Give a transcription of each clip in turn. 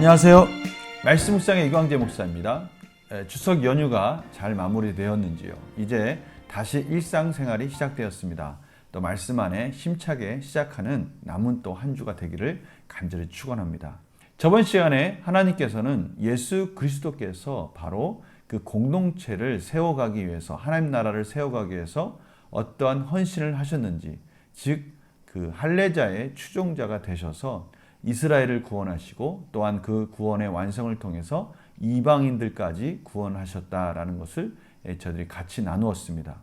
안녕하세요. 말씀 묵상의 이광재 목사입니다. 추석 연휴가 잘 마무리되었는지요? 이제 다시 일상생활이 시작되었습니다. 또 말씀 안에 힘차게 시작하는 남은 또 한 주가 되기를 간절히 축원합니다. 저번 시간에 하나님께서는 예수 그리스도께서 바로 그 공동체를 세워가기 위해서, 하나님 나라를 세워가기 위해서 어떠한 헌신을 하셨는지, 즉 그 할례자의 추종자가 되셔서 이스라엘을 구원하시고 또한 그 구원의 완성을 통해서 이방인들까지 구원하셨다라는 것을 저희들이 같이 나누었습니다.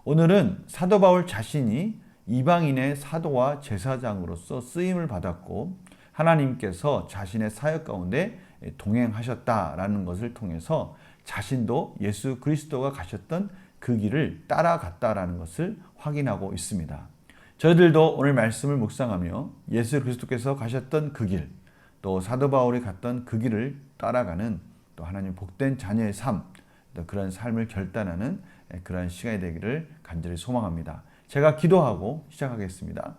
오늘은 사도 바울 자신이 이방인의 사도와 제사장으로서 쓰임을 받았고 하나님께서 자신의 사역 가운데 동행하셨다라는 것을 통해서 자신도 예수 그리스도가 가셨던 그 길을 따라갔다라는 것을 확인하고 있습니다. 저희들도 오늘 말씀을 묵상하며 예수 그리스도께서 가셨던 그 길, 또 사도 바울이 갔던 그 길을 따라가는 또 하나님 복된 자녀의 삶, 또 그런 삶을 결단하는 그런 시간이 되기를 간절히 소망합니다. 제가 기도하고 시작하겠습니다.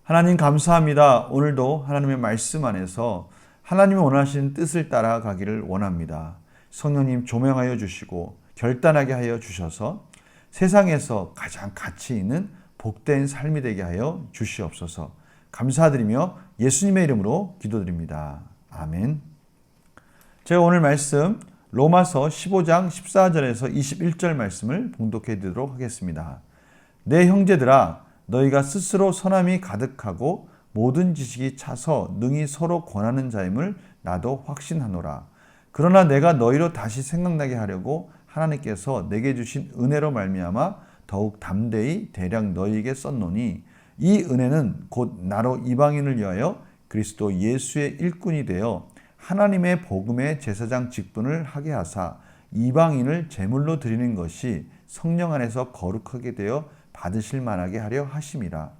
하나님 감사합니다. 오늘도 하나님의 말씀 안에서 하나님이 원하시는 뜻을 따라가기를 원합니다. 성령님 조명하여 주시고 결단하게 하여 주셔서 세상에서 가장 가치 있는 복된 삶이 되게 하여 주시옵소서. 감사드리며 예수님의 이름으로 기도드립니다. 아멘. 제가 오늘 말씀 로마서 15장 14절에서 21절 말씀을 봉독해 드리도록 하겠습니다. 내 형제들아 너희가 스스로 선함이 가득하고 모든 지식이 차서 능히 서로 권하는 자임을 나도 확신하노라. 그러나 내가 너희로 다시 생각나게 하려고 하나님께서 내게 주신 은혜로 말미암아 더욱 담대히 대략 너희에게 썼노니 이 은혜는 곧 나로 이방인을 위하여 그리스도 예수의 일꾼이 되어 하나님의 복음의 제사장 직분을 하게 하사 이방인을 제물로 드리는 것이 성령 안에서 거룩하게 되어 받으실 만하게 하려 하심이라.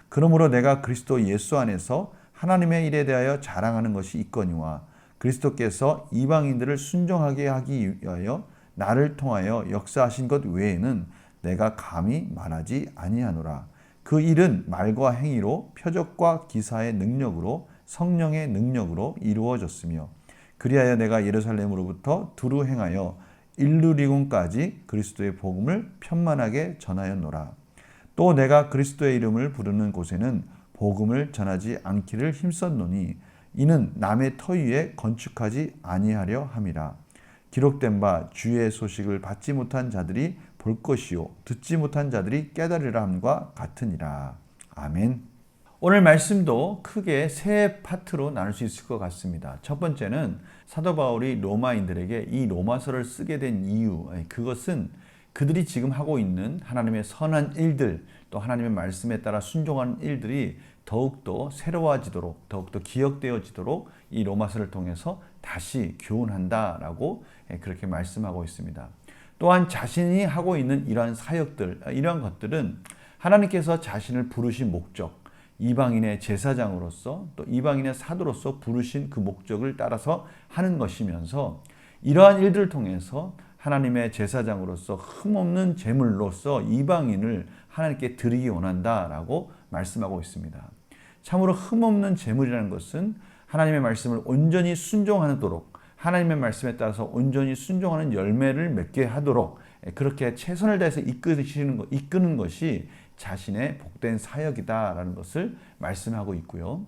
그러므로 내가 그리스도 예수 안에서 하나님의 일에 대하여 자랑하는 것이 있거니와 그리스도께서 이방인들을 순종하게 하기 위하여 나를 통하여 역사하신 것 외에는 내가 감히 말하지 아니하노라. 그 일은 말과 행위로 표적과 기사의 능력으로 성령의 능력으로 이루어졌으며 그리하여 내가 예루살렘으로부터 두루 행하여 일루리곤까지 그리스도의 복음을 편만하게 전하였노라. 또 내가 그리스도의 이름을 부르는 곳에는 복음을 전하지 않기를 힘썼노니 이는 남의 터 위에 건축하지 아니하려 함이라. 기록된 바 주의 소식을 받지 못한 자들이 볼 것이요 듣지 못한 자들이 깨달으라 함과 같으니라. 아멘. 오늘 말씀도 크게 세 파트로 나눌 수 있을 것 같습니다. 첫 번째는 사도 바울이 로마인들에게 이 로마서를 쓰게 된 이유, 그것은 그들이 지금 하고 있는 하나님의 선한 일들, 또 하나님의 말씀에 따라 순종하는 일들이 더욱더 새로워지도록, 더욱더 기억되어지도록 이 로마서를 통해서 다시 교훈한다라고 그렇게 말씀하고 있습니다. 또한 자신이 하고 있는 이러한 사역들, 이러한 것들은 하나님께서 자신을 부르신 목적, 이방인의 제사장으로서 또 이방인의 사도로서 부르신 그 목적을 따라서 하는 것이면서 이러한 일들을 통해서 하나님의 제사장으로서 흠없는 제물로서 이방인을 하나님께 드리기 원한다라고 말씀하고 있습니다. 참으로 흠없는 제물이라는 것은 하나님의 말씀을 온전히 순종하도록 하나님의 말씀에 따라서 온전히 순종하는 열매를 맺게 하도록 그렇게 최선을 다해서 이끄는 것이 자신의 복된 사역이다라는 것을 말씀하고 있고요.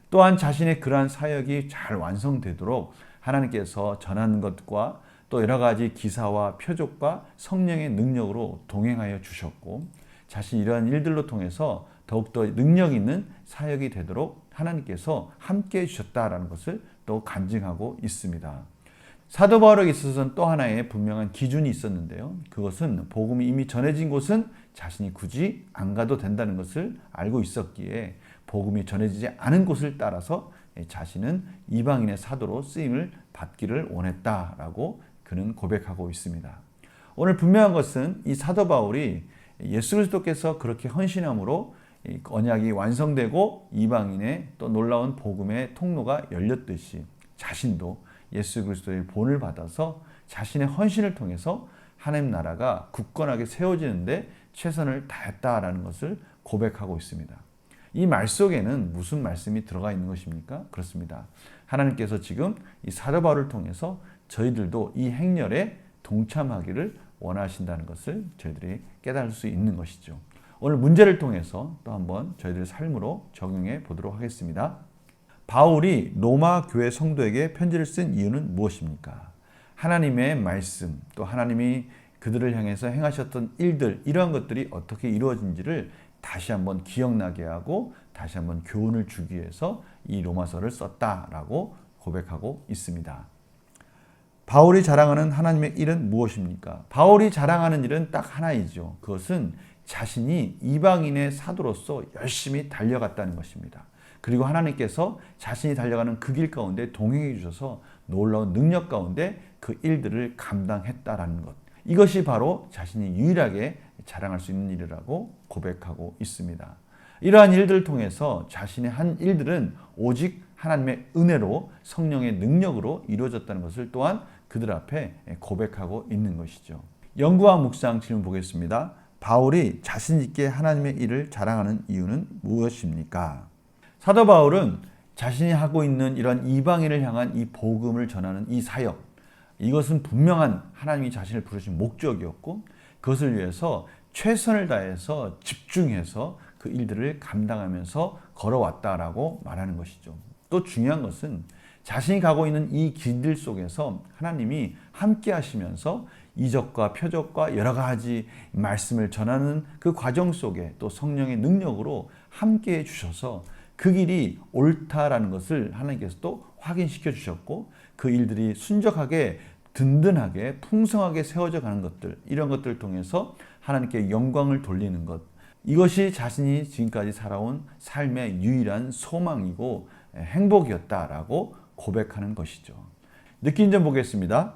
또한 자신의 그러한 사역이 잘 완성되도록 하나님께서 전하는 것과 또 여러 가지 기사와 표적과 성령의 능력으로 동행하여 주셨고 자신이 이러한 일들로 통해서 더욱더 능력 있는 사역이 되도록 하나님께서 함께해 주셨다라는 것을 또 간증하고 있습니다. 사도 바울에게 있어서는 또 하나의 분명한 기준이 있었는데요. 그것은 복음이 이미 전해진 곳은 자신이 굳이 안 가도 된다는 것을 알고 있었기에 복음이 전해지지 않은 곳을 따라서 자신은 이방인의 사도로 쓰임을 받기를 원했다라고 그는 고백하고 있습니다. 오늘 분명한 것은 이 사도 바울이 예수 그리스도께서 그렇게 헌신함으로 언약이 완성되고 이방인의 또 놀라운 복음의 통로가 열렸듯이 자신도 예수 그리스도의 본을 받아서 자신의 헌신을 통해서 하나님 나라가 굳건하게 세워지는데 최선을 다했다라는 것을 고백하고 있습니다. 이 말 속에는 무슨 말씀이 들어가 있는 것입니까? 그렇습니다. 하나님께서 지금 이 사도 바울을 통해서 저희들도 이 행렬에 동참하기를 원하신다는 것을 저희들이 깨달을 수 있는 것이죠. 오늘 문제를 통해서 또 한번 저희들의 삶으로 적용해 보도록 하겠습니다. 바울이 로마 교회 성도에게 편지를 쓴 이유는 무엇입니까? 하나님의 말씀, 또 하나님이 그들을 향해서 행하셨던 일들, 이러한 것들이 어떻게 이루어진지를 다시 한번 기억나게 하고 다시 한번 교훈을 주기 위해서 이 로마서를 썼다라고 고백하고 있습니다. 바울이 자랑하는 하나님의 일은 무엇입니까? 바울이 자랑하는 일은 딱 하나이죠. 그것은 자신이 이방인의 사도로서 열심히 달려갔다는 것입니다. 그리고 하나님께서 자신이 달려가는 그 길 가운데 동행해 주셔서 놀라운 능력 가운데 그 일들을 감당했다라는 것. 이것이 바로 자신이 유일하게 자랑할 수 있는 일이라고 고백하고 있습니다. 이러한 일들을 통해서 자신의 한 일들은 오직 하나님의 은혜로 성령의 능력으로 이루어졌다는 것을 또한 그들 앞에 고백하고 있는 것이죠. 연구와 묵상 질문 보겠습니다. 바울이 자신 있게 하나님의 일을 자랑하는 이유는 무엇입니까? 사도 바울은 자신이 하고 있는 이런 이방인을 향한 이 복음을 전하는 이 사역, 이것은 분명한 하나님이 자신을 부르신 목적이었고 그것을 위해서 최선을 다해서 집중해서 그 일들을 감당하면서 걸어왔다라고 말하는 것이죠. 또 중요한 것은 자신이 가고 있는 이 길들 속에서 하나님이 함께 하시면서 이적과 표적과 여러 가지 말씀을 전하는 그 과정 속에 또 성령의 능력으로 함께 해주셔서 그 길이 옳다라는 것을 하나님께서 또 확인시켜 주셨고 그 일들이 순적하게 든든하게 풍성하게 세워져 가는 것들, 이런 것들을 통해서 하나님께 영광을 돌리는 것, 이것이 자신이 지금까지 살아온 삶의 유일한 소망이고 행복이었다라고 고백하는 것이죠. 느낀 점 보겠습니다.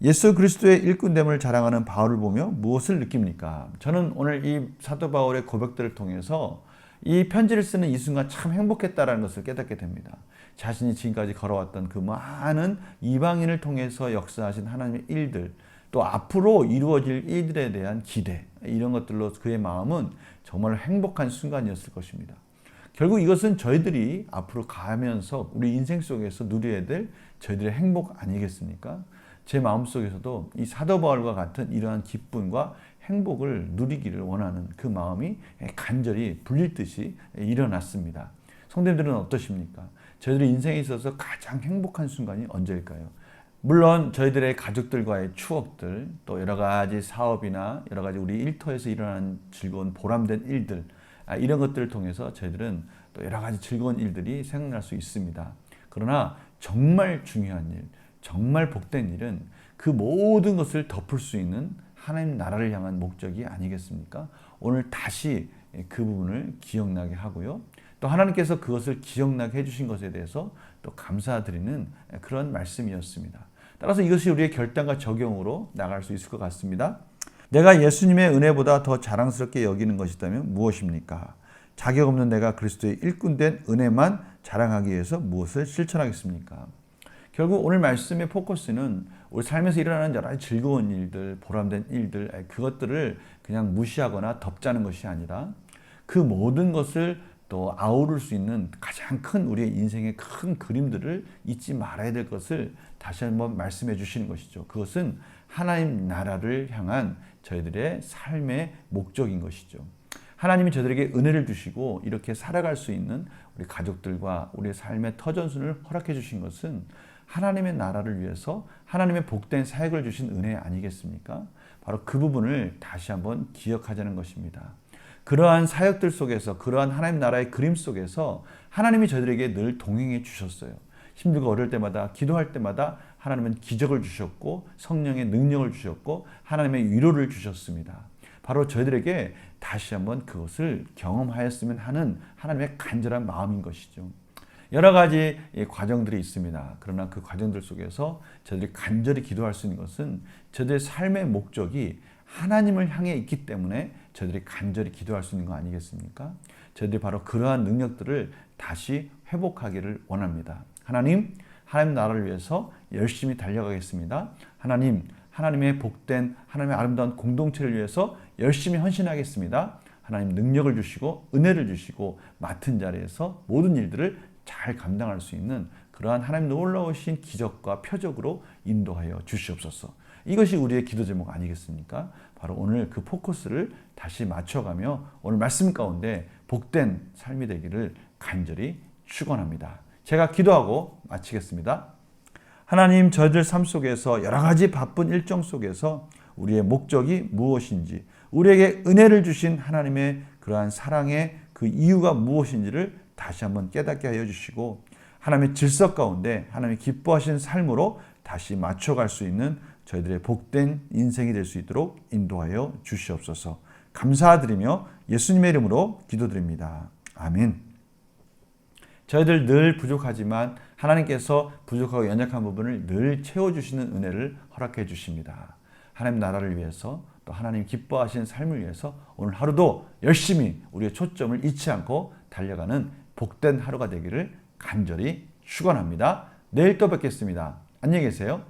예수 그리스도의 일꾼됨을 자랑하는 바울을 보며 무엇을 느낍니까? 저는 오늘 이 사도 바울의 고백들을 통해서 이 편지를 쓰는 이 순간 참 행복했다라는 것을 깨닫게 됩니다. 자신이 지금까지 걸어왔던 그 많은 이방인을 통해서 역사하신 하나님의 일들, 또 앞으로 이루어질 일들에 대한 기대, 이런 것들로 그의 마음은 정말 행복한 순간이었을 것입니다. 결국 이것은 저희들이 앞으로 가면서 우리 인생 속에서 누려야 될 저희들의 행복 아니겠습니까? 제 마음속에서도 이 사도 바울과 같은 이러한 기쁨과 행복을 누리기를 원하는 그 마음이 간절히 불릴 듯이 일어났습니다. 성도님들은 어떠십니까? 저희들의 인생에 있어서 가장 행복한 순간이 언제일까요? 물론 저희들의 가족들과의 추억들, 또 여러 가지 사업이나 여러 가지 우리 일터에서 일어나는 즐거운 보람된 일들, 이런 것들을 통해서 저희들은 또 여러 가지 즐거운 일들이 생각날 수 있습니다. 그러나 정말 중요한 일, 정말 복된 일은 그 모든 것을 덮을 수 있는 하나님 나라를 향한 목적이 아니겠습니까? 오늘 다시 그 부분을 기억나게 하고요. 또 하나님께서 그것을 기억나게 해주신 것에 대해서 또 감사드리는 그런 말씀이었습니다. 따라서 이것이 우리의 결단과 적용으로 나갈 수 있을 것 같습니다. 내가 예수님의 은혜보다 더 자랑스럽게 여기는 것이라면 무엇입니까? 자격 없는 내가 그리스도의 일꾼된 은혜만 자랑하기 위해서 무엇을 실천하겠습니까? 결국 오늘 말씀의 포커스는 우리 삶에서 일어나는 여러 가지 즐거운 일들, 보람된 일들, 그것들을 그냥 무시하거나 덮자는 것이 아니라 그 모든 것을 또 아우를 수 있는 가장 큰 우리의 인생의 큰 그림들을 잊지 말아야 될 것을 다시 한번 말씀해 주시는 것이죠. 그것은 하나님 나라를 향한 저희들의 삶의 목적인 것이죠. 하나님이 저들에게 은혜를 주시고 이렇게 살아갈 수 있는 우리 가족들과 우리의 삶의 터전순을 허락해 주신 것은 하나님의 나라를 위해서 하나님의 복된 사역을 주신 은혜 아니겠습니까? 바로 그 부분을 다시 한번 기억하자는 것입니다. 그러한 사역들 속에서, 그러한 하나님 나라의 그림 속에서 하나님이 저희들에게 늘 동행해 주셨어요. 힘들고 어려울 때마다, 기도할 때마다 하나님은 기적을 주셨고 성령의 능력을 주셨고 하나님의 위로를 주셨습니다. 바로 저희들에게 다시 한번 그것을 경험하였으면 하는 하나님의 간절한 마음인 것이죠. 여러 가지 과정들이 있습니다. 그러나 그 과정들 속에서 저희들이 간절히 기도할 수 있는 것은 저희들의 삶의 목적이 하나님을 향해 있기 때문에 저희들이 간절히 기도할 수 있는 거 아니겠습니까? 저희들이 바로 그러한 능력들을 다시 회복하기를 원합니다. 하나님, 하나님 나라를 위해서 열심히 달려가겠습니다. 하나님, 하나님의 복된 하나님의 아름다운 공동체를 위해서 열심히 헌신하겠습니다. 하나님 능력을 주시고 은혜를 주시고 맡은 자리에서 모든 일들을 잘 감당할 수 있는 그러한 하나님 놀라우신 기적과 표적으로 인도하여 주시옵소서. 이것이 우리의 기도 제목 아니겠습니까? 바로 오늘 그 포커스를 다시 맞춰가며 오늘 말씀 가운데 복된 삶이 되기를 간절히 축원합니다. 제가 기도하고 마치겠습니다. 하나님, 저희들 삶 속에서 여러 가지 바쁜 일정 속에서 우리의 목적이 무엇인지, 우리에게 은혜를 주신 하나님의 그러한 사랑의 그 이유가 무엇인지를 다시 한번 깨닫게 하여 주시고, 하나님의 질서 가운데 하나님이 기뻐하신 삶으로 다시 맞춰갈 수 있는 저희들의 복된 인생이 될 수 있도록 인도하여 주시옵소서. 감사드리며 예수님의 이름으로 기도드립니다. 아멘. 저희들 늘 부족하지만 하나님께서 부족하고 연약한 부분을 늘 채워주시는 은혜를 허락해 주십니다. 하나님 나라를 위해서 또 하나님 기뻐하시는 삶을 위해서 오늘 하루도 열심히 우리의 초점을 잃지 않고 달려가는 복된 하루가 되기를 간절히 축원합니다. 내일 또 뵙겠습니다. 안녕히 계세요.